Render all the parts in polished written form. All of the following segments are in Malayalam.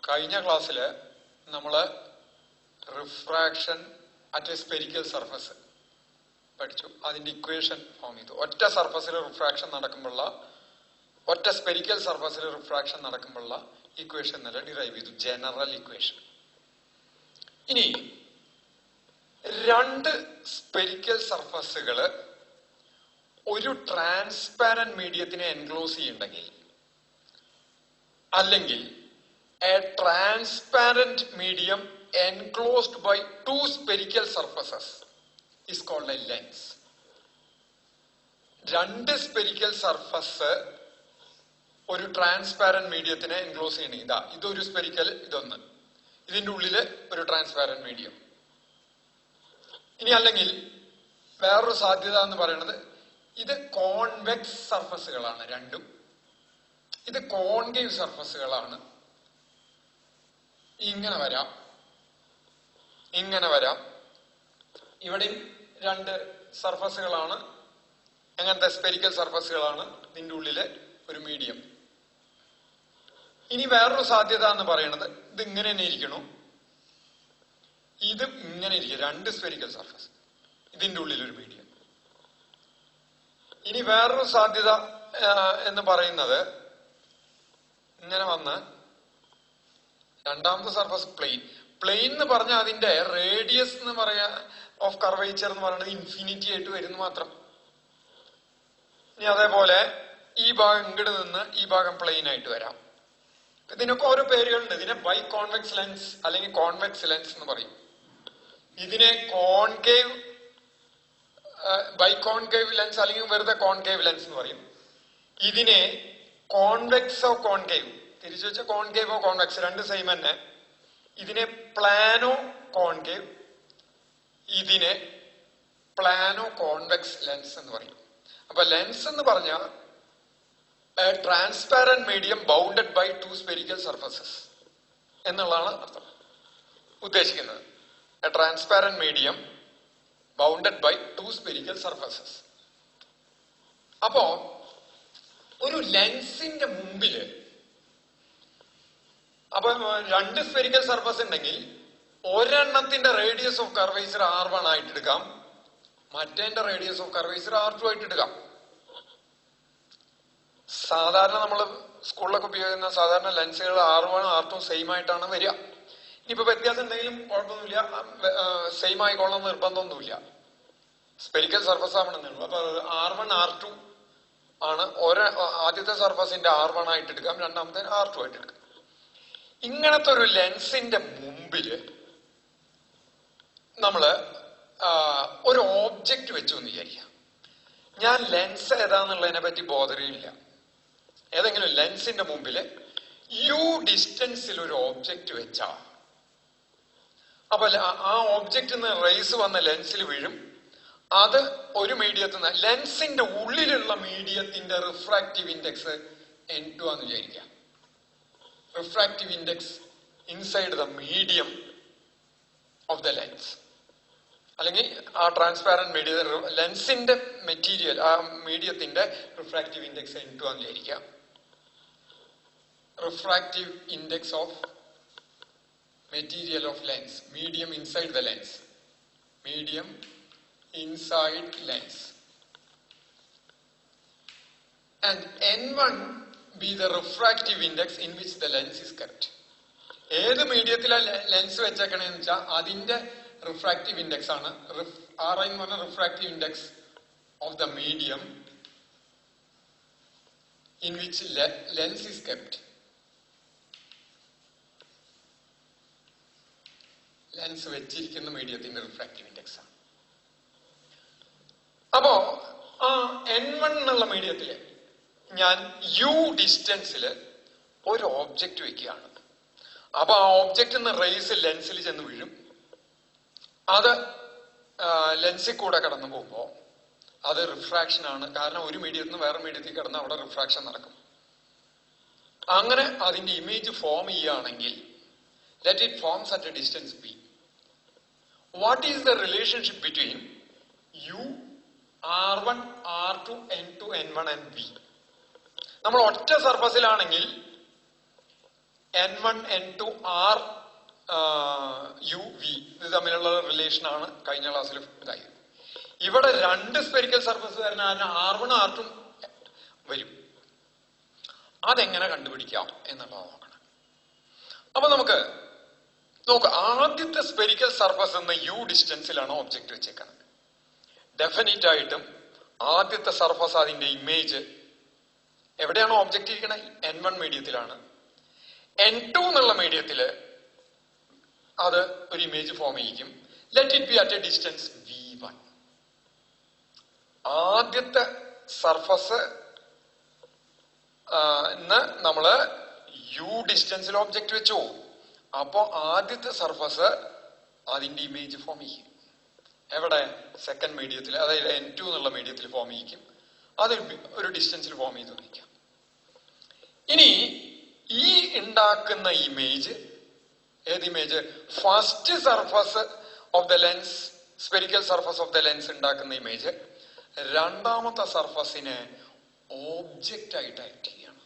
കഴിഞ്ഞ ക്ലാസ്സില് നമ്മള് refraction at a spherical surface പഠിച്ചു. അതിന്റെ ഇക്വേഷൻ ഫോം ചെയ്തു. ഒറ്റ സർഫസിൽ റിഫ്രാക്ഷൻ നടക്കുമ്പോഴുള്ള, ഒറ്റ സ്പെരിക്കൽ സർഫസിൽ റിഫ്രാക്ഷൻ നടക്കുമ്പോഴുള്ള ഇക്വേഷൻ നില ഡിറൈവ് ചെയ്തു, ജനറൽ ഇക്വേഷൻ. ഇനി രണ്ട് സ്പെരിക്കൽ സർഫസുകള് ഒരു ട്രാൻസ്പാരന്റ് മീഡിയത്തിനെ എൻക്ലോസ് ചെയ്യുന്നുണ്ടെങ്കിൽ, അല്ലെങ്കിൽ a transparent medium enclosed by two spherical surfaces is called a lens. രണ്ട് സ്പെരിക്കൽ സർഫസ് ഒരു ട്രാൻസ്പാരന്റ് മീഡിയത്തിനെ എൻക്ലോസ് ചെയ്യണം. ഇതൊരു സ്പെരിക്കൽ, ഇതൊന്ന്, ഇതിന്റെ ഉള്ളില് ഒരു ട്രാൻസ്പാരന്റ് മീഡിയം. ഇനി അല്ലെങ്കിൽ വേറൊരു സാധ്യത എന്ന് പറയുന്നത്, ഇത് കോൺവെക്സ് സർഫസുകളാണ് രണ്ടും, ഇത് കോൺകേവ് സർഫസുകളാണ്. ഇങ്ങനെ വരാം, ഇങ്ങനെ വരാം. ഇവിടെയും രണ്ട് സർഫസുകളാണ്, എങ്ങനത്തെ സ്പെരിക്കൽ സർഫസുകളാണ്, ഇതിന്റെ ഉള്ളില് ഒരു മീഡിയം. ഇനി വേറൊരു സാധ്യത എന്ന് പറയുന്നത്, ഇത് ഇങ്ങനെ തന്നെ ഇരിക്കണു, ഇത് ഇങ്ങനെ ഇരിക്കും, രണ്ട് സ്പെരിക്കൽ സർഫസ്, ഇതിന്റെ ഉള്ളിൽ ഒരു മീഡിയം. ഇനി വേറൊരു സാധ്യത എന്ന് പറയുന്നത്, ഇങ്ങനെ വന്ന് രണ്ടാമത്തെ സർഫസ് പ്ലെയിൻ എന്ന് പറഞ്ഞാൽ അതിന്റെ റേഡിയസ് എന്ന് പറയാ ഓഫ് കർവേച്ചർ എന്ന് പറയുന്നത് ഇൻഫിനിറ്റി ആയിട്ട് വരുന്നു മാത്രം. ഇനി അതേപോലെ ഈ ഭാഗം ഇങ്ങോട്ട് നിന്ന് ഈ ഭാഗം പ്ലെയിൻ ആയിട്ട് വരാം. ഇതിനൊക്കെ ഓരോ പേരുകളുണ്ട്. ഇതിനെ ബൈ കോൺവെക്സ് ലെൻസ് അല്ലെങ്കിൽ കോൺവെക്സ് ലെൻസ് എന്ന് പറയും. ഇതിനെ കോൺകേവ്, ബൈ കോൺകേവ് ലെൻസ് അല്ലെങ്കിൽ വെറുതെ കോൺകേവ് ലെൻസ് എന്ന് പറയും. ഇതിനെ കോൺവെക്സോ കോൺകേവ്, തിരിച്ചു വെച്ച കോൺകേവോ കോൺവെക്സ് രണ്ട് സെയിം തന്നെ. ഇതിനെ പ്ലാനോ കോൺകേവ്, ഇതിനെ പ്ലാനോ കോൺവെക്സ് ലെൻസ് എന്ന് പറയും. അപ്പൊ ലെൻസ് എന്ന് പറഞ്ഞാൽ transparent medium bounded by two spherical surfaces എന്നുള്ളതാണ് അർത്ഥം ഉദ്ദേശിക്കുന്നത്. Transparent medium bounded by two spherical surfaces. അപ്പോ ഒരു ലെൻസിന്റെ മുമ്പില്, അപ്പൊ രണ്ട് സ്പെരിക്കൽ സർഫസ് ഉണ്ടെങ്കിൽ ഒരെണ്ണത്തിന്റെ റേഡിയസ് ഓഫ് കർവേച്ചർ R1 ആയിട്ട് എടുക്കാം, മറ്റേന്റെ റേഡിയസ് ഓഫ് കർവേച്ചർ R2 ആയിട്ട് എടുക്കാം. സാധാരണ നമ്മൾ സ്കൂളിലൊക്കെ ഉപയോഗിക്കുന്ന സാധാരണ ലെൻസുകൾ R1 R2 സെയിം ആയിട്ടാണ് വരിക. ഇനിയിപ്പോ വ്യത്യാസം ഉണ്ടെങ്കിലും കുഴപ്പമൊന്നുമില്ല, സെയിം ആയിക്കോളണം നിർബന്ധമൊന്നുമില്ല, സ്പെരിക്കൽ സർഫസ് ആവണമെന്നുള്ളൂ. അപ്പൊ R1 R2 ആണ്. ആദ്യത്തെ സർഫസിന്റെ R1 ആയിട്ട് എടുക്കാം, രണ്ടാമത്തെ R2 ആയിട്ട് എടുക്കാം. ഇങ്ങനത്തെ ഒരു ലെൻസിന്റെ മുമ്പില് നമ്മള് ഒരു ഓബ്ജക്റ്റ് വെച്ചു എന്ന് വിചാരിക്കാം. ഞാൻ ലെൻസ് ഏതാന്നുള്ളതിനെ പറ്റി ബോധറിയില്ല. ഏതെങ്കിലും ലെൻസിന്റെ മുമ്പില് യു ഡിസ്റ്റൻസിൽ ഒരു ഓബ്ജക്റ്റ് വെച്ചാ, അപ്പൊ ആ ഓബ്ജക്റ്റിന്ന് റേസ് വന്ന ലെൻസിൽ വീഴും. അത് ഒരു മീഡിയത്തിൽ നിന്ന്, ലെൻസിന്റെ ഉള്ളിലുള്ള മീഡിയത്തിന്റെ റിഫ്രാക്റ്റീവ് ഇൻഡെക്സ് N2 ആണെന്ന് വിചാരിക്കാം. Refractive index inside the medium of the lens, അല്ലെങ്കിൽ ആ ട്രാൻസ്പാരന്റ് മീഡിയ ലെൻസിന്റെ മെറ്റീരിയൽ, ആ മീഡിയത്തിന്റെ റിഫ്രാക്റ്റീവ് ഇൻഡെക്സ് N2 ആണെന്ന് വിചാരിക്കാം. Refractive index of material of lens, medium inside the lens, medium inside lens, and N1 be the refractive index in which the lens is kept. ഏത് മീഡിയത്തിലെ ലെൻസ് വെച്ചേക്കണെന്ന് വെച്ചാൽ അതിന്റെ റിഫ്രാക്റ്റീവ് ഇൻഡെക്സ് ആണ് RI എന്ന് പറഞ്ഞ refractive index of the medium in which lens is kept. Lens വെച്ചിരിക്കുന്ന മീഡിയത്തിന്റെ റിഫ്രാക്റ്റീവ് ഇൻഡെക്സ് ആണ്. അപ്പോ ആ N1 എന്നുള്ള മീഡിയത്തില് ഞാൻ U ഡിസ്റ്റൻസില് ഒരു ഓബ്ജക്റ്റ് വെക്കുകയാണ്. അപ്പൊ ആ ഓബ്ജക്റ്റ് റേസ് ലെൻസിൽ ചെന്ന് വീഴും. അത് ലെൻസിൽ കൂടെ കടന്നു പോകുമ്പോ അത് റിഫ്രാക്ഷൻ ആണ്. കാരണം ഒരു മീഡിയത്തിൽ നിന്ന് വേറെ മീഡിയത്തിൽ കിടന്ന് അവിടെ റിഫ്രാക്ഷൻ നടക്കും. അങ്ങനെ അതിന്റെ ഇമേജ് ഫോം ചെയ്യുകയാണെങ്കിൽ let it forms at a distance B. What is the relationship between U, R1, R2, N2, N1 and V? നമ്മൾ ഒറ്റ സർഫസിലാണെങ്കിൽ N1 N2 R U V ഇത് തമ്മിലുള്ള റിലേഷൻ ആണ് കഴിഞ്ഞ ക്ലാസ്സിൽ ഇതായി. ഇവിടെ രണ്ട് സ്പെരിക്കൽ സർഫസ് വരുന്ന R1 R2 വരും. അതെങ്ങനെ കണ്ടുപിടിക്കാം എന്നുള്ളത് നോക്കണം. അപ്പൊ നമുക്ക് നോക്കാം. ആദ്യത്തെ സ്പെരിക്കൽ സർഫസ് എന്ന യു ഡിസ്റ്റൻസിലാണ് ഒബ്ജക്റ്റ് വെച്ചേക്കുന്നത്. ഡെഫിനറ്റ് ആയിട്ടും ആദ്യത്തെ സർഫസ് അതിന്റെ ഇമേജ് എവിടെയാണോ ഒബ്ജക്റ്റ് ഇരിക്കണത് N1 മീഡിയത്തിലാണ്. N2 എന്നുള്ള മീഡിയത്തില് അത് ഒരു ഇമേജ് ഫോം ചെയ്യിക്കും. Let it be at a distance V1. ആദ്യത്തെ സർഫസ് നമ്മള് യു ഡിസ്റ്റൻസിൽ ഒബ്ജക്റ്റ് വെച്ചു. അപ്പോ ആദ്യത്തെ സർഫസ് അതിന്റെ ഇമേജ് ഫോം ചെയ്യും. എവിടെ? സെക്കൻഡ് മീഡിയത്തിൽ, അതായത് N2 എന്നുള്ള മീഡിയത്തിൽ ഫോം ചെയ്യിക്കും. അത് ഒരു ഡിസ്റ്റൻസിൽ ഫോം ചെയ്ത് നിൽക്കാം. ഇനി ഈ ഉണ്ടാക്കുന്ന ഇമേജ് ഏത് image? First surface of the lens, spherical surface of the lens ഉണ്ടാക്കുന്ന ഇമേജ് രണ്ടാമത്തെ സർഫസിനെ ഓബ്ജക്റ്റ് ആയിട്ട് ആക്ട് ചെയ്യണം.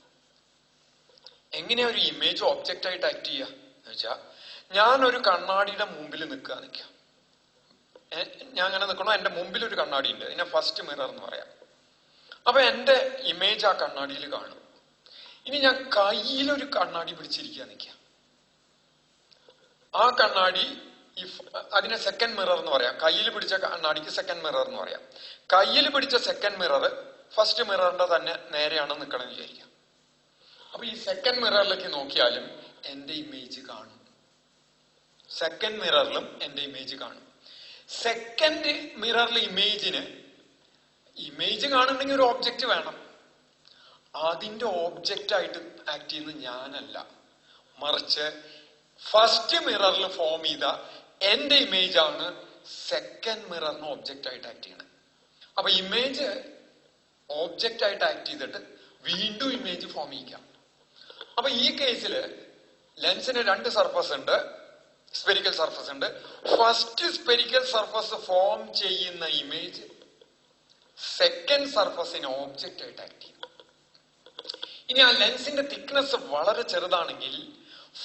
എങ്ങനെയാ ഒരു ഇമേജ് ഓബ്ജക്റ്റ് ആയിട്ട് ആക്ട് ചെയ്യുക എന്ന് വെച്ചാൽ, ഞാനൊരു കണ്ണാടിയുടെ മുമ്പിൽ നിൽക്കുക. ഞാൻ അങ്ങനെ നിൽക്കണോ? എന്റെ മുമ്പിൽ ഒരു കണ്ണാടി ഉണ്ട്, ഇതിനെ ഫസ്റ്റ് മിറർ എന്ന് പറയാം. അപ്പൊ എന്റെ ഇമേജ് ആ കണ്ണാടിയിൽ കാണും. ഇനി ഞാൻ കയ്യിലൊരു കണ്ണാടി പിടിച്ചിരിക്കുക നിൽക്കുക. ആ കണ്ണാടി അതിനെ സെക്കൻഡ് മിറർ എന്ന് പറയാം. കയ്യിൽ പിടിച്ച കണ്ണാടിക്ക് സെക്കൻഡ് മിറർ എന്ന് പറയാം. കയ്യിൽ പിടിച്ച സെക്കൻഡ് മിറർ ഫസ്റ്റ് മിററിന്റെ തന്നെ നേരെയാണ് നിൽക്കണമെന്ന് വിചാരിക്കാം. അപ്പൊ ഈ സെക്കൻഡ് മിററിലേക്ക് നോക്കിയാലും എന്റെ ഇമേജ് കാണും. സെക്കൻഡ് മിററിലും എന്റെ ഇമേജ് കാണും. സെക്കൻഡ് മിററിലെ ഇമേജ് കാണുന്നെങ്കിൽ ഒരു ഓബ്ജക്റ്റ് വേണം. അതിന്റെ ഓബ്ജക്റ്റ് ആയിട്ട് ആക്ട് ചെയ്യുന്നത് ഞാനല്ല, മറിച്ച് ഫസ്റ്റ് മിററിൽ ഫോം ചെയ്ത എന്റെ ഇമേജ് ആണ് സെക്കൻഡ് മിററിന് ഓബ്ജക്റ്റ് ആയിട്ട് ആക്ട് ചെയ്യണം. അപ്പൊ ഇമേജ് ഓബ്ജക്റ്റ് ആയിട്ട് ആക്ട് ചെയ്തിട്ട് വീണ്ടും ഇമേജ് ഫോം ചെയ്യിക്കാം. അപ്പൊ ഈ കേസിൽ ലെൻസിന് രണ്ട് സർഫസ് ഉണ്ട്, സ്പെരിക്കൽ സർഫസ് ഉണ്ട്. ഫസ്റ്റ് സ്പെരിക്കൽ സർഫസ് ഫോം ചെയ്യുന്ന ഇമേജ് സെക്കൻഡ് സർഫസിന് ഓബ്ജക്റ്റ് ആയിട്ട് ആക്ട് ചെയ്യും. ഇനി ആ ലെൻസിന്റെ തിക്നെസ് വളരെ ചെറുതാണെങ്കിൽ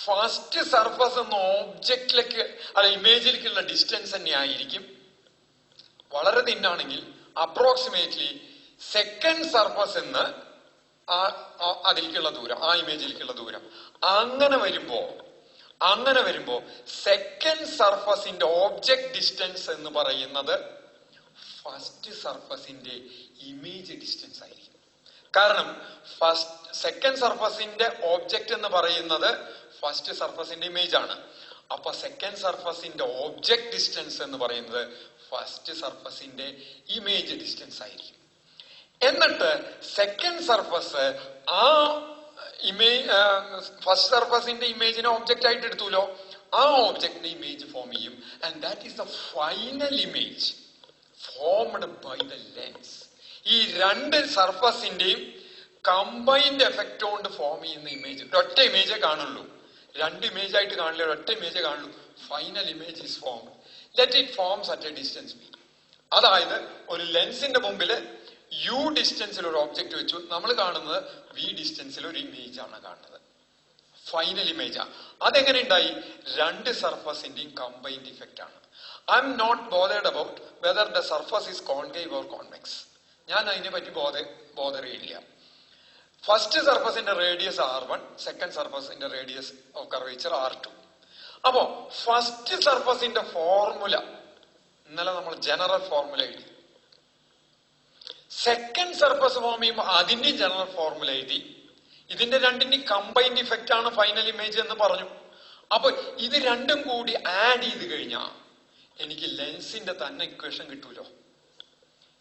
ഫസ്റ്റ് സർഫസ് എന്ന ഓബ്ജക്റ്റിലേക്ക് ഇമേജിലേക്കുള്ള ഡിസ്റ്റൻസ് തന്നെ ആയിരിക്കും. വളരെ തിന്നാണെങ്കിൽ അപ്രോക്സിമേറ്റ്ലി സെക്കൻഡ് സർഫസ് എന്ന് അതിലേക്കുള്ള ദൂരം, ആ ഇമേജിലേക്കുള്ള ദൂരം. അങ്ങനെ വരുമ്പോ സെക്കൻഡ് സർഫസിന്റെ ഓബ്ജക്ട് ഡിസ്റ്റൻസ് എന്ന് പറയുന്നത് ഫസ്റ്റ് സർഫസിന്റെ ഇമേജ് ഡിസ്റ്റൻസ് ആയിരിക്കും. കാരണം സെക്കൻഡ് സർഫസിന്റെ ഓബ്ജക്റ്റ് എന്ന് പറയുന്നത് ഫസ്റ്റ് സർഫസിന്റെ ഇമേജ് ആണ്. അപ്പൊ സെക്കൻഡ് സർഫസിന്റെ ഓബ്ജക്ട് ഡിസ്റ്റൻസ് എന്ന് പറയുന്നത് ഫസ്റ്റ് സർഫസിന്റെ ഇമേജ് ഡിസ്റ്റൻസ് ആയിരിക്കും. എന്നിട്ട് സെക്കൻഡ് സർഫസ് ആ ഫസ്റ്റ് സർഫസിന്റെ ഇമേജിനെ ഓബ്ജക്റ്റ് ആയിട്ട് എടുത്തുല്ലോ, ആ ഓബ്ജക്റ്റിന്റെ ഇമേജ് ഫോം ചെയ്യും. And that is the final image formed by the lens. ഈ രണ്ട് സർഫസിന്റെയും കമ്പൈൻഡ് എഫക്റ്റ് കൊണ്ട് ഫോം ചെയ്യുന്ന ഇമേജ്, ഒറ്റ ഇമേജേ കാണുള്ളൂ, രണ്ട് ഇമേജ് ആയിട്ട് കാണില്ല, ഒറ്റ ഇമേജേ കാണുള്ളൂ. Final image is formed. Let it forms at a distance V. അതായത് ഒരു ലെൻസിന്റെ മുമ്പിൽ യു ഡിസ്റ്റൻസിൽ ഒരു ഓബ്ജക്റ്റ് വെച്ചു, നമ്മൾ കാണുന്നത് V ഡിസ്റ്റൻസിൽ ഒരു ഇമേജ് ആണ് കാണുന്നത്, ഫൈനൽ ഇമേജാ. അതെങ്ങനെ ഉണ്ടായി? രണ്ട് സർഫസിന്റെയും കമ്പൈൻഡ് ഇഫക്റ്റ് ആണ്. I'm not bothered about whether the surface is concave or convex. ഞാൻ അതിനെ പറ്റി ബോധർ ചെയ്യില്ല. ഫസ്റ്റ് സർഫസിന്റെ റേഡിയസ് R1, സെക്കൻഡ് സർഫസിന്റെ റേഡിയസ് ഓഫ് കർവേച്ചർ R2. അപ്പോ ഫസ്റ്റ് സർഫസിന്റെ ഫോർമുല ഇന്നലെ നമ്മൾ ജനറൽ ഫോർമുല എഴുതി. സെക്കൻഡ് സർഫസ് ഫോം ചെയ്യുമ്പോൾ അതിന്റെ ജനറൽ ഫോർമുല എഴുതി. ഇതിന്റെ രണ്ടിന്റെയും കമ്പൈൻഡ് ഇഫക്റ്റ് ആണ് ഫൈനൽ ഇമേജ് എന്ന് പറഞ്ഞു. അപ്പൊ ഇത് രണ്ടും കൂടി ആഡ് ചെയ്ത് കഴിഞ്ഞാൽ എനിക്ക് ലെൻസിന്റെ തന്നെ ഇക്വേഷൻ കിട്ടൂലോ.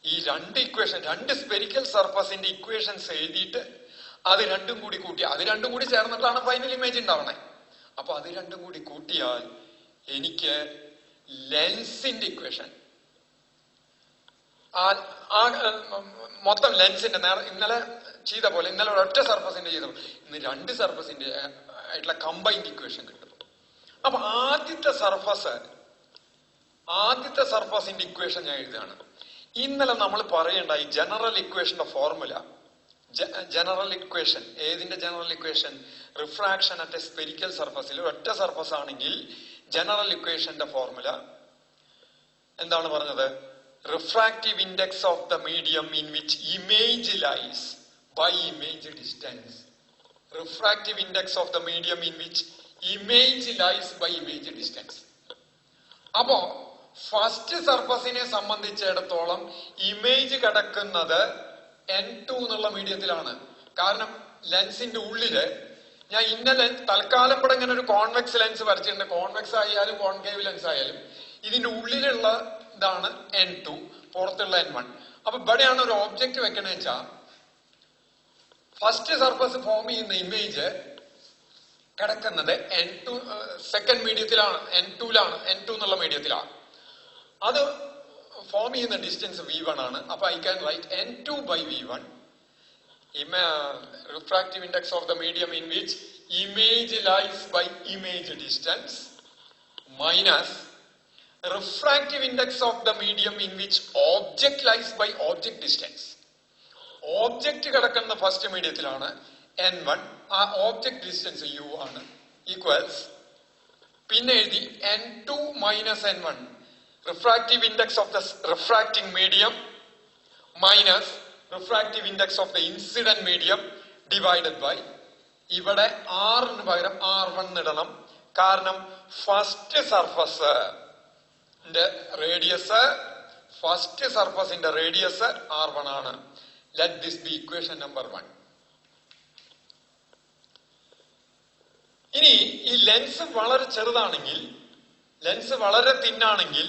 ഈ രണ്ട് ഇക്വേഷൻ, രണ്ട് സ്പെരിക്കൽ സർഫസിന്റെ ഇക്വേഷൻസ് എഴുതിയിട്ട് അത് രണ്ടും കൂടി കൂട്ടി, അത് രണ്ടും കൂടി ചേർന്നിട്ടാണ് ഫൈനൽ ഇമേജ് ഉണ്ടാവണേ. അപ്പൊ അത് രണ്ടും കൂടി കൂട്ടിയാൽ എനിക്ക് ലെൻസിന്റെ ഇക്വേഷൻ, മൊത്തം ലെൻസിന്റെ ഇന്നലെ ചെയ്ത പോലെ, ഇന്നലെ ഒരൊറ്റ സർഫസിന്റെ ചെയ്ത പോലെ ഇന്ന് രണ്ട് സർഫസിന്റെ ആയിട്ടുള്ള കമ്പൈൻഡ് ഇക്വേഷൻ കിട്ടും. അപ്പൊ ആദ്യത്തെ സർഫസിന്റെ ഇക്വേഷൻ ഞാൻ എഴുതുകയാണ്. ഇന്നലെ നമ്മൾ പറയണ്ട ഈ ജനറൽ ഇക്വേഷന്റെ ഫോർമുല, ജനറൽ ഇക്വേഷൻ. ഏതിന്റെ general equation? Refraction at a spherical സർഫസിൽ ഒറ്റ സർഫസ് ആണെങ്കിൽ ജനറൽ ഇക്വേഷന്റെ ഫോർമുല എന്താണ് പറഞ്ഞത്? Refractive index of the medium in which image lies by image distance. Refractive index of the medium in which image lies by image distance. അപ്പോ ഫസ്റ്റ് സർഫസിനെ സംബന്ധിച്ചിടത്തോളം ഇമേജ് കിടക്കുന്നത് N2 എന്നുള്ള മീഡിയത്തിലാണ്. കാരണം ലെൻസിന്റെ ഉള്ളില് ഞാൻ ഇന്ന തൽക്കാലം ഇവിടെ ഇങ്ങനെ ഒരു കോൺവെക്സ് ലെൻസ് വരച്ചിട്ടുണ്ട്. കോൺവെക്സ് ആയാലും കോൺകേവ് ലെൻസ് ആയാലും ഇതിന്റെ ഉള്ളിലുള്ള ഇതാണ് N2, പുറത്തുള്ള N1. അപ്പൊ ഇവിടെയാണ് ഒരു ഓബ്ജക്റ്റ് വെക്കണേ വെച്ചാൽ ഫസ്റ്റ് സർഫസ് ഫോം ചെയ്യുന്ന ഇമേജ് കിടക്കുന്നത് N2 സെക്കൻഡ് മീഡിയത്തിലാണ്, N2 എന്നുള്ള മീഡിയത്തിലാണ്. അത് ഫോം ചെയ്യുന്ന ഡിസ്റ്റൻസ് V1 ആണ്. അപ്പൊ I can right N2 by V1, refractive index of the medium in which image lies by image distance, minus refractive index of the medium in which object lies by object distance. Object കിടക്കുന്ന ഫസ്റ്റ് മീഡിയത്തിലാണ് N1, ആ ഓബ്ജക്ട് ഡിസ്റ്റൻസ് U ആണ്, ഈക്വൽസ് പിന്നെ എഴുതി N2 minus N1, refractive index of the refracting medium minus refractive index of the incident medium divided by, ഇവിടെ R പകരം R1 ഇടണം. കാരണം ഫസ്റ്റ് സർഫസ് റേഡിയസ് R1 ആണ്. Let this be equation number 1. ഇനി ഈ ലെൻസ് വളരെ ചെറുതാണെങ്കിൽ, ലെൻസ് വളരെ തിന്നാണെങ്കിൽ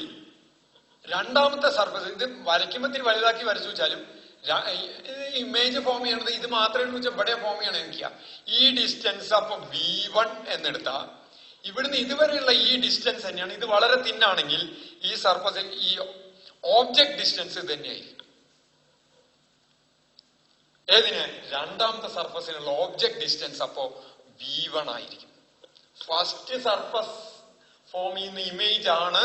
രണ്ടാമത്തെ സർഫസ് ഇത് വരയ്ക്കുമ്പോൾ ഇത്തിരി വലുതാക്കി വരച്ചു വെച്ചാലും ഇമേജ് ഫോം ചെയ്യണത് ഇത് മാത്രമേ വെച്ചാൽ ഇവിടെ ഫോം ചെയ്യണം എനിക്ക്. ഈ ഡിസ്റ്റൻസ് അപ്പൊ V1 എന്നെടുത്താ ഇവിടുന്ന് ഇതുവരെയുള്ള ഈ ഡിസ്റ്റൻസ് തന്നെയാണ്. ഇത് വളരെ തിന്നാണെങ്കിൽ ഈ സർഫസിൽ ഈ ഓബ്ജക്ട് ഡിസ്റ്റൻസ് തന്നെയായിരിക്കും. ഏതിന്? രണ്ടാമത്തെ സർഫസിനുള്ള ഓബ്ജക്ട് ഡിസ്റ്റൻസ് അപ്പോ V1 ആയിരിക്കും. ഫസ്റ്റ് സർഫസ് ഫോം ചെയ്യുന്ന ഇമേജ് ആണ്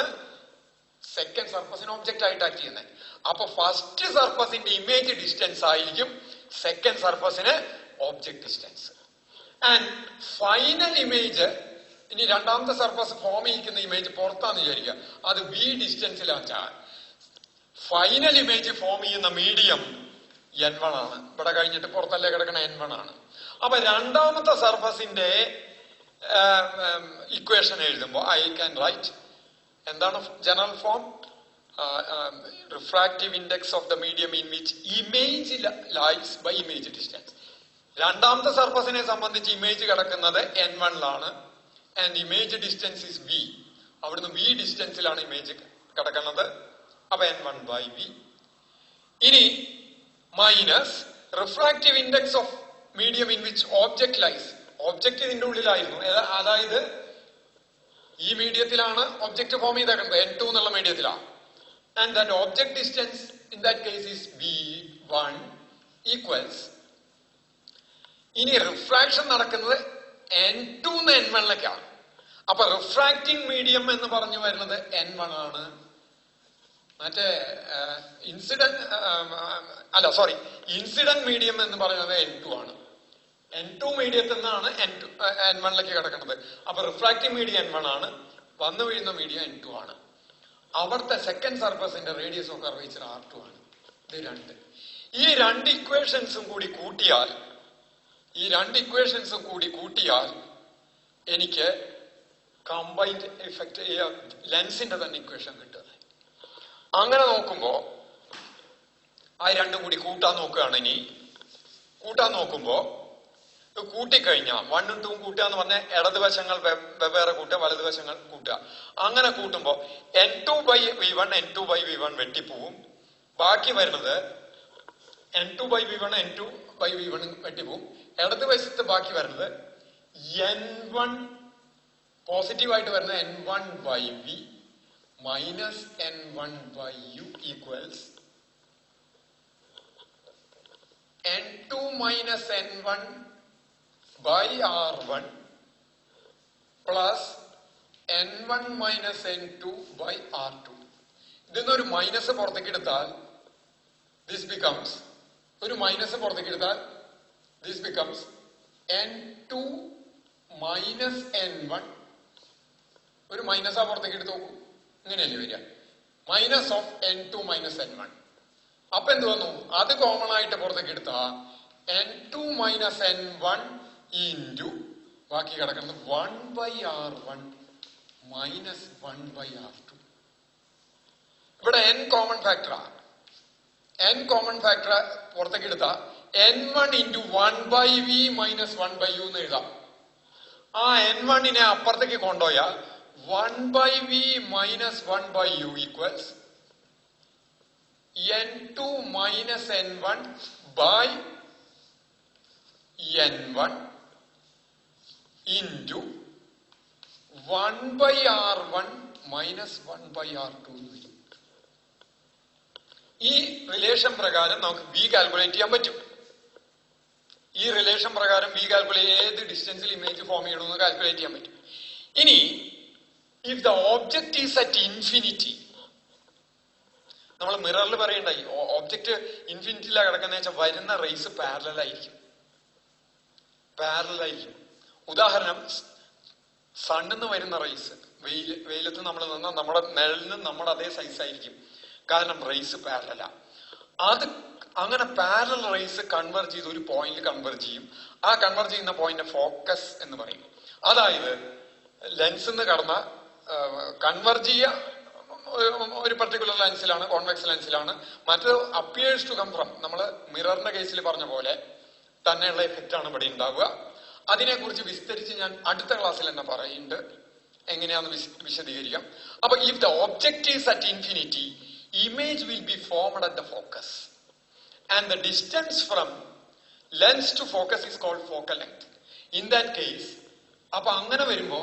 സെക്കൻഡ് സർഫസിന് ഒബ്ജക്റ്റ് ആയിട്ട് ആക്ട് ചെയ്യുന്നത്. അപ്പൊ ഫസ്റ്റ് സർഫസിന്റെ ഇമേജ് ഡിസ്റ്റൻസ് ആയിരിക്കും സെക്കൻഡ് സർഫസിന് object distance. And final image, ഇനി രണ്ടാമത്തെ സർഫസ് ഫോം ചെയ്യിക്കുന്ന ഇമേജ് പുറത്താന്ന് വിചാരിക്കുക, അത് V ഡിസ്റ്റൻസിലാച്ചാൽ ഫൈനൽ ഇമേജ് ഫോം ചെയ്യുന്ന മീഡിയം N1 ആണ്. ഇവിടെ കഴിഞ്ഞിട്ട് പുറത്തല്ലേ കിടക്കണ N1 ആണ്. അപ്പൊ രണ്ടാമത്തെ സർഫസിന്റെ ഇക്വേഷൻ എഴുതുമ്പോൾ ഐ ക്യാൻ റൈറ്റ് എന്താണ് general form? Refractive index of the medium in which image lies by image distance. രണ്ടാമത്തെ സർഫസിനെ സംബന്ധിച്ച് ഇമേജ് കിടക്കുന്നത് N1ലാണ് and image distance is V. അവിടുന്ന് V ഡിസ്റ്റൻസിലാണ് ഇമേജ് കിടക്കുന്നത്. അപ്പൊ N1 by V. ഇനി minus refractive index of medium in which object lies. Object ഇതിന്റെ ഉള്ളിലായിരുന്നു, അതായത് ഈ മീഡിയത്തിലാണ് ഒബ്ജക്ട് ഫോം ചെയ്തേക്കുന്നത്, N2 എന്നുള്ള മീഡിയത്തിലാണ്. And that object distance in that case is V1 equals. ഇനി റിഫ്രാക്ഷൻ നടക്കുന്നത് N2 N1ലേക്കാണ്. അപ്പൊ റിഫ്രാക്റ്റിംഗ് മീഡിയം എന്ന് പറഞ്ഞു വരുന്നത് N1 ആണ്. മറ്റേ ഇൻസിഡന്റ് മീഡിയം എന്ന് പറയുന്നത് N2 ആണ്. N2 മീഡിയത്തിൽ നിന്നാണ് N1ലേക്ക് കിടക്കുന്നത്. അപ്പൊ റിഫ്രാക്റ്റിംഗ് മീഡിയം N1 ആണ്, വന്നു വീഴുന്ന മീഡിയം N2 ആണ്. അവിടുത്തെ സെക്കൻഡ് സർഫസിന്റെ റേഡിയസ് ഓഫ് കർവേച്ചർ R2 ആണ്. ഇത് രണ്ട്. ഈ രണ്ട് ഇക്വേഷൻസും കൂടി കൂട്ടിയാൽ എനിക്ക് കമ്പൈൻഡ് എഫക്ട് ലെൻസിന്റെ തന്നെ ഇക്വേഷൻ കിട്ടുന്നത്. അങ്ങനെ നോക്കുമ്പോ ആ രണ്ടും കൂടി കൂട്ടാൻ നോക്കുമ്പോ കൂട്ടിക്കഴിഞ്ഞാൽ 1ഉം 2ഉം കൂട്ടുക എന്ന് പറഞ്ഞാൽ ഇടതുവശങ്ങൾ വെവ്വേറെ കൂട്ടുക, വലതുവശങ്ങൾ കൂട്ടുക. അങ്ങനെ കൂട്ടുമ്പോ N2 by V1 N2 by V1 വെട്ടിപ്പോവും. ബാക്കി വരുന്നത് N2 by V1 N2 by V1 വെട്ടിപ്പോവും. ഇടതുവശത്ത് ബാക്കി വരുന്നത് N1 പോസിറ്റീവായിട്ട് വരുന്ന N1 by V minus N1 by U equals N2 minus N1 by R1 plus N1 minus N2 by R2. ഇതിന്നൊരു മൈനസ് പുറത്തേക്ക് എടുത്താൽ this becomes n2 minus n1. ഒരു മൈനസ് ആ പുറത്തേക്ക് എടുത്ത് നോക്കൂ, ഇങ്ങനെയല്ലേ വരിക, minus of n2 minus n1. അപ്പൊ എന്ത് വന്നു, അത് കോമൺ ആയിട്ട് പുറത്തേക്ക് എടുത്താ n2 മൈനസ് n1 ഇൻറ്റു ബാക്കി കിടക്കുന്നത് 1/r1 മൈനസ് 1/r2. ഇവിടെ n കോമൺ ഫാക്ടറാ, n കോമൺ ഫാക്ടർ പുറത്തേക്ക് എടുത്താ n1 into 1/v minus 1/u എന്ന് എഴുതാം. ആ n1 അപ്പുറത്തേക്ക് കൊണ്ടുപോയാൽ 1/v minus 1/u equals n2 minus n1 by n1 into 1/r1 minus 1/r2 എന്ന് വരും. ഈ റിലേഷൻ പ്രകാരം നമുക്ക് v കാൽക്കുലേറ്റ് ചെയ്യാൻ പറ്റും. ഈ റിലേഷൻ പ്രകാരം v കാൽക്കുലേറ്റ് ഏത് ഡിസ്റ്റൻസിൽ ഇമേജ് ഫോം ചെയ്യണമെന്ന് കാൽക്കുലേറ്റ് ചെയ്യാൻ പറ്റും. ഇനി if the object is at infinity, നമ്മൾ മിററിൽ പറയണ്ടായി ഓബ്ജക്റ്റ് ഇൻഫിനിറ്റിയിലാണ് കിടക്കുന്ന വെച്ചാൽ വരുന്ന റേസ് പാരലലായിരിക്കും. ഉദാഹരണം, സണ്ണിന്ന് വരുന്ന റേസ് വെയിലത്ത് നമ്മൾ നിന്ന് നമ്മുടെ നിഴലിന് നമ്മുടെ അതേ സൈസ് ആയിരിക്കും, കാരണം റേസ് പാരലല. അത് അങ്ങനെ പാരലൽ റേസ് കൺവെർജ് ചെയ്ത് ഒരു പോയിന്റിൽ കൺവെർജ് ചെയ്യും. ആ കൺവെർജ് ചെയ്യുന്ന പോയിന്റ് ഫോക്കസ് എന്ന് പറയും. അതായത് ലെൻസിന്ന് കടന്ന കൺവെർജ് ചെയ്യ ഒരു പർട്ടിക്കുലർ ലെൻസിലാണ്, കോൺവെക്സ് ലെൻസിലാണ്. മറ്റത് അപ്പിയേഴ്സ് ടു കം ഫ്രം, നമ്മൾ മിററിന്റെ കേസിൽ പറഞ്ഞ പോലെ തന്നെയുള്ള എഫക്റ്റ് ആണ് ഇവിടെ ഉണ്ടാവുക. അതിനെക്കുറിച്ച് വിസ്തരിച്ച് ഞാൻ അടുത്ത ക്ലാസ്സിൽ തന്നെ പറയുന്നുണ്ട്, എങ്ങനെയാന്ന് വിശദീകരിക്കാം. അപ്പൊ if the object is at infinity, image will be formed at the focus and the distance from lens to focus is called focal length. In that case, അപ്പൊ അങ്ങനെ വരുമ്പോ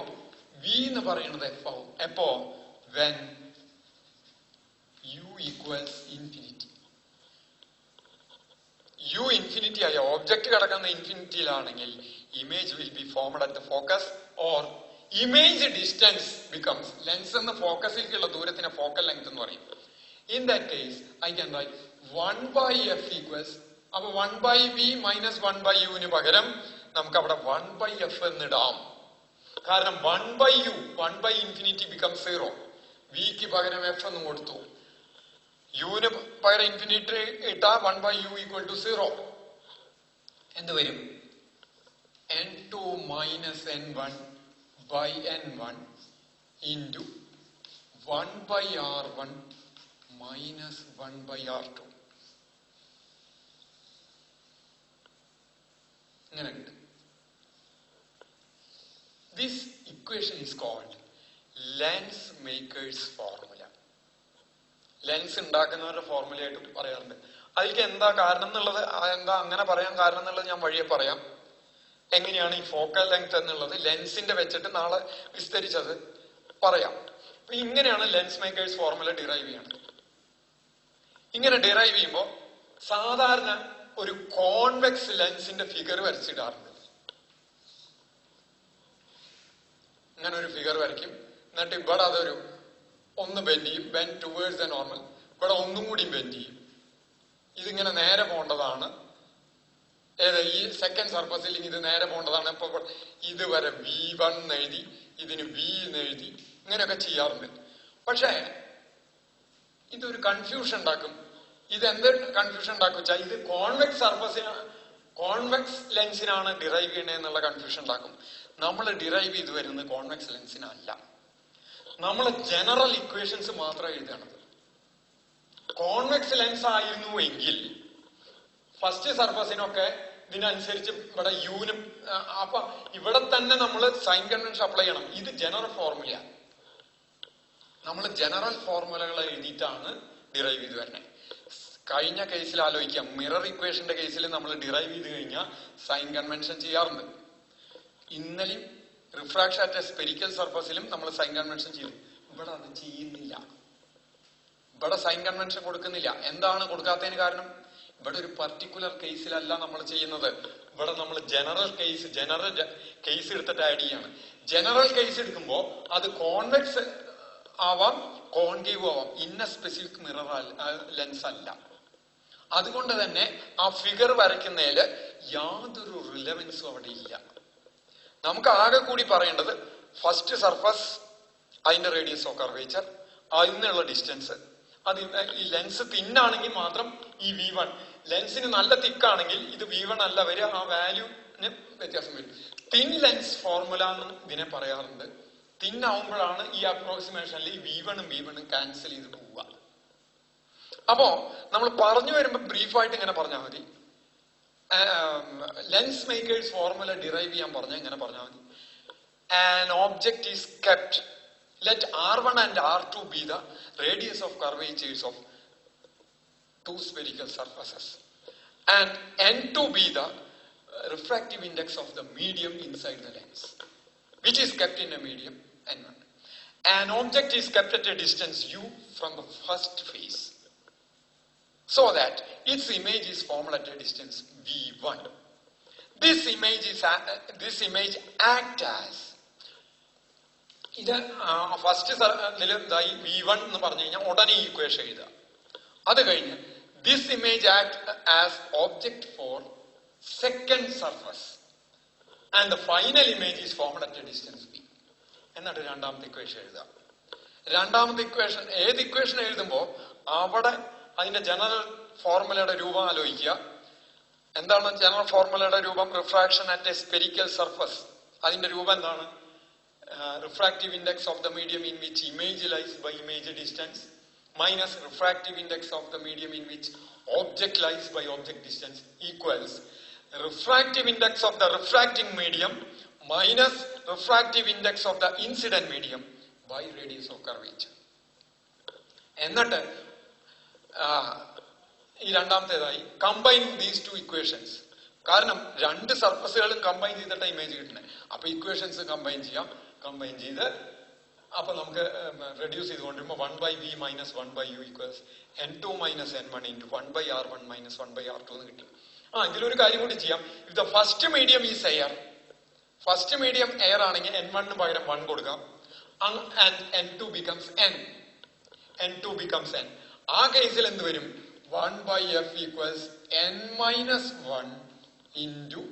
v എന്ന് പറയുന്നത് f ആവും. എപ്പോ? when u equals infinity. u infinity ആയ ഒബ്ജക്റ്റ് കിടക്കുന്ന ഇൻഫിനിറ്റിയിലാണെങ്കിൽ image will be formed at the focus, or image distance becomes, lens എന്ന ഫോക്കസിലേക്കുള്ള ദൂരത്തിന് ഫോക്കൽ ലെങ്ത് എന്ന് പറയും. In that case, I can write 1/f equals, അപ്പൊ 1/v minus 1/u ന് പകരം നമുക്ക് അവിടെ 1/f എന്നിടാം. കാരണം 1/u, 1/infinity becomes 0. v ക്ക് പകരം f എന്ന് കൊടുത്തു. u ന് പകരം ഇൻഫിനിറ്റി ഇട്ടാ 1/u equal to 0. എന്ത് വരും? n2 minus n1 by n1 into 1/r1 minus 1/r2. ഇങ്ങനെ കിട്ടും. This equation is called lens makers formula. Lens ഉണ്ടാക്കുന്നവരുടെ ഫോർമുല ആയിട്ട് പറയാറുണ്ട്. അതിലേക്ക് എന്താ കാരണം എന്നുള്ളത്, എന്താ അങ്ങനെ പറയാൻ കാരണം എന്നുള്ളത് ഞാൻ വഴിയെ പറയാം. എങ്ങനെയാണ് ഈ ഫോക്കൽ ലെങ്ത് എന്നുള്ളത് ലെൻസിന്റെ വെച്ചിട്ട് നാളെ വിസ്തരിച്ചത് പറയാം. അപ്പൊ ഇങ്ങനെയാണ് ലെൻസ് മേക്കേഴ്സ് ഫോർമുല ഡിറൈവ് ചെയ്യണത്. ഇങ്ങനെ ഡിറൈവ് ചെയ്യുമ്പോൾ സാധാരണ ഒരു കോൺവെക്സ് ലെൻസിന്റെ ഫിഗർ വരച്ചിടാറുണ്ട്. ഇങ്ങനെ ഒരു ഫിഗർ വരയ്ക്കും. എന്നിട്ട് ഇവിടെ അതൊരു ഒന്ന് ബെൻഡ് ചെയ്യും, ബെൻഡ് ടുവേഴ്സ് ദ നോർമൽ. ഇവിടെ ഒന്നും കൂടി ബെൻഡ് ചെയ്യും. ഇതിങ്ങനെ നേരെ പോകേണ്ടതാണ്. ഈ സെക്കൻഡ് സർഫസിൽ ഇത് നേരെ പോകേണ്ടതാണ്. ഇപ്പൊ ഇതുവരെ v1 എന്ന് എഴുതി, ഇതിന് v എന്ന് എഴുതി, ഇങ്ങനെയൊക്കെ ചെയ്യാറുണ്ട്. പക്ഷേ ഇതൊരു കൺഫ്യൂഷൻ ഉണ്ടാക്കും. ഇത് എന്ത് കൺഫ്യൂഷൻ ഉണ്ടാക്കും വെച്ചാൽ ഇത് കോൺവെക്സ് സർഫസിന്, കോൺവെക്സ് ലെൻസിനാണ് ഡിറൈവ് ചെയ്യണേ എന്നുള്ള കൺഫ്യൂഷൻ ഉണ്ടാക്കും. നമ്മൾ ഡിറൈവ് ചെയ്ത് വരുന്നത് കോൺവെക്സ് ലെൻസിനല്ല. നമ്മൾ ജനറൽ ഇക്വേഷൻസ് മാത്രം എഴുതണത്. കോൺവെക്സ് ലെൻസ് ആയിരുന്നു എങ്കിൽ ഫസ്റ്റ് സർഫസിനൊക്കെ ഇതിനനുസരിച്ച് ഇവിടെ യൂനും, അപ്പൊ ഇവിടെ തന്നെ നമ്മൾ സൈൻ കൺവെൻഷൻ അപ്ലൈ ചെയ്യണം. ഇത് ജനറൽ ഫോർമുല. നമ്മൾ ജനറൽ ഫോർമുലകൾ എഴുതിയിട്ടാണ് ഡിറൈവ് ചെയ്ത് വരണേ. കഴിഞ്ഞ കേസിൽ ആലോചിക്കാം, മിറർ ഇക്വേഷന്റെ കേസിൽ നമ്മൾ ഡിറൈവ് ചെയ്ത് കഴിഞ്ഞാൽ സൈൻ കൺവെൻഷൻ ചെയ്യാറുണ്ട്. ഇന്നലെയും റിഫ്രാക്ഷൻ അറ്റ് സ്പെരിക്കൽ സർഫസിലും നമ്മൾ സൈൻ കൺവെൻഷൻ ചെയ്തു. ഇവിടെ അത് ചെയ്യുന്നില്ല. ഇവിടെ സൈൻ കൺവെൻഷൻ കൊടുക്കുന്നില്ല. എന്താണ് കൊടുക്കാത്തതിന് കാരണം? ഇവിടെ ഒരു പർട്ടിക്കുലർ കേസിലല്ല നമ്മൾ ചെയ്യുന്നത്. ഇവിടെ നമ്മൾ ജനറൽ കേസ് എടുത്തിട്ട് ആഡ് ചെയ്യാണ്. ജനറൽ കേസ് എടുക്കുമ്പോൾ അത് കോൺവെക്സ് ആവാം, കോൺകേവ് ആവാം. ഇന്ന സ്പെസിഫിക് മിറർ ലെൻസ് അല്ല. അതുകൊണ്ട് തന്നെ ആ ഫിഗർ വരയ്ക്കുന്നതില് യാതൊരു റിലവൻസും അവിടെ ഇല്ല. നമുക്ക് ആകെ കൂടി പറയേണ്ടത് ഫസ്റ്റ് സർഫസ്, അതിന്റെ റേഡിയസ് ഓഫ് കർവേച്ചർ, അതിനുള്ള ഡിസ്റ്റൻസ്. അത് ഈ ലെൻസ് തിന്നാണെങ്കിൽ മാത്രം ഈ V1, ലെൻസിന് നല്ല തിക്കാണെങ്കിൽ ഇത് V1 അല്ല വരിക, ആ വാല്യൂന് വ്യത്യാസം വരും. തിൻ ലെൻസ് ഫോർമുല എന്ന് ഇതിനെ പറയാറുണ്ട്. തിൻ ആവുമ്പോഴാണ് ഈ അപ്രോക്സിമേഷനിൽ ഈ V1 ക്യാൻസൽ ചെയ്ത് പോവുക. അപ്പോ നമ്മൾ പറഞ്ഞു വരുമ്പോ ബ്രീഫായിട്ട് ഇങ്ങനെ പറഞ്ഞാൽ മതി. ലെൻസ് മേക്കേഴ്സ് ഫോർമുല ഡിറൈവ് ചെയ്യാൻ പറഞ്ഞാൽ ഇങ്ങനെ പറഞ്ഞാൽ മതി. An object is kept. Let R1 and R2 be the radius of curvatures of two spherical surfaces, and N2 be the refractive index of the medium inside the lens, which is kept in a medium N1. An object is kept at a distance U from the first face, so that its image is formed at a distance V1. This image act as, ഇത് ഫസ്റ്റ് ഇതിലെന്തായി V1 എന്ന് പറഞ്ഞു കഴിഞ്ഞാൽ ഉടനെ ഈക്വേഷൻ എഴുതുക. അത് കഴിഞ്ഞ് this image act as object for second surface and the final image is formed at a distance V. എന്നിട്ട് രണ്ടാമത്തെ ഇക്വേഷൻ എഴുതുക. രണ്ടാമത്തെ ഇക്വേഷൻ, ഏത് ഇക്വേഷൻ എഴുതുമ്പോൾ അവിടെ അതിന്റെ ജനറൽ ഫോർമുലയുടെ രൂപം ആലോചിക്കുക. എന്താണ് ജനറൽ ഫോർമുലയുടെ രൂപം? Refraction at a spherical surface. അതിന്റെ രൂപം എന്താണ്? Refractive index of the medium in which image lies by image distance minus refractive index of the medium in which object lies by object distance equals refractive index of the refracting medium minus refractive index of the incident medium by radius of curvature. എന്നിട്ട് ഈ രണ്ടാമത്തേതായി കമ്പൈൻ ദീസ് ടു ഇക്വേഷൻസ്. കാരണം രണ്ട് സർഫസുകളും കമ്പൈൻ ചെയ്തിട്ട് ഇമേജ് കിട്ടണേ. അപ്പൊ ഇക്വേഷൻസ് കമ്പൈൻ ചെയ്ത് അപ്പൊ നമുക്ക് reduce ചെയ്തുകൊണ്ടിരുമ്പോ 1/V minus 1/U equals N2 minus N1 into 1/R1 minus 1/R2 എന്ന് കിട്ടി. ഇതിലൊരു കാര്യം കൂടി ചെയ്യാം. If the first medium is air, first medium air ആണെങ്കിൽ N1 പകരം 1 കൊടുക്കാം. And N2 becomes N. ആ കേസിൽ എന്ത് വരും? 1/F equals N minus 1 into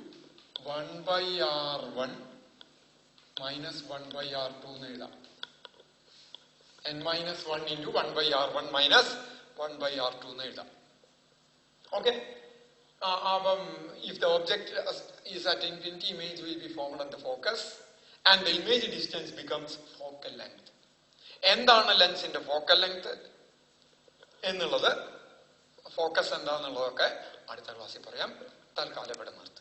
1/R1 minus 1/R2 എന്ന് എഴുതാം. N minus 1 into 1/R1 minus 1/R2 എന്ന് എഴുതാം. Okay. If the object is at infinity, image will be formed at the focus and the image distance becomes focal length. എന്താണ് ലെൻസിന്റെ ഫോക്കൽ ലെങ്ത് എന്നുള്ളത്, ഫോക്കസ് എന്താന്നുള്ളതൊക്കെ അടുത്ത ക്ലാസ്സിൽ പറയാം. തൽക്കാലം ഇവിടെ നിർത്താം.